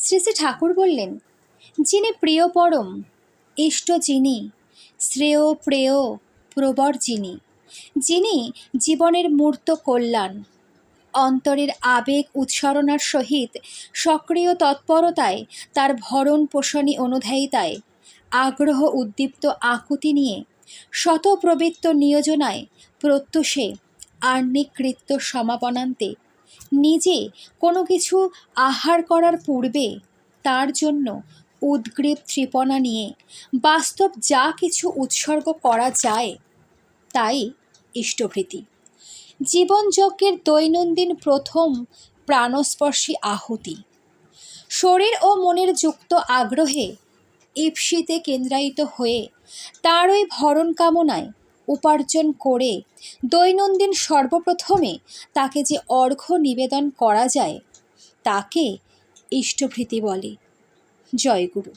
শ্রী শ্রী ঠাকুর বললেন, যিনি প্রিয় পরম, ইষ্ট যিনি, শ্রেয় প্রেয় প্রবর যিনি, যিনি জীবনের মূর্ত কল্যাণ, অন্তরের আবেগ উচ্চারণার সহিত সক্রিয় তৎপরতায় তার ভরণ পোষণী অনুধ্যায়িতায় আগ্রহ উদ্দীপ্ত আকুতি নিয়ে শতপ্রবৃত্ত নিয়োজনায় প্রত্যুষে আহ্নিক কৃত্য সমাপনান্তে নিজে কোনো কিছু আহার করার পূর্বে তার জন্য উদ্গ্রীব তৃপণা নিয়ে বাস্তব যা কিছু উৎসর্গ করা যায় তাই ইষ্টভৃতি। জীবনযজ্ঞের দৈনন্দিন প্রথম প্রাণস্পর্শী আহুতি। শরীর ও মনের যুক্ত আগ্রহে ঈপ্সিতে কেন্দ্রায়িত হয়ে তার ওই ভরণ কামনায় উপার্জন করে দৈনন্দিন সর্বপ্রথমে তাকে যে অর্ঘ্য নিবেদন করা যায় তাকে ইষ্টভৃতি বলে। জয়গুরু।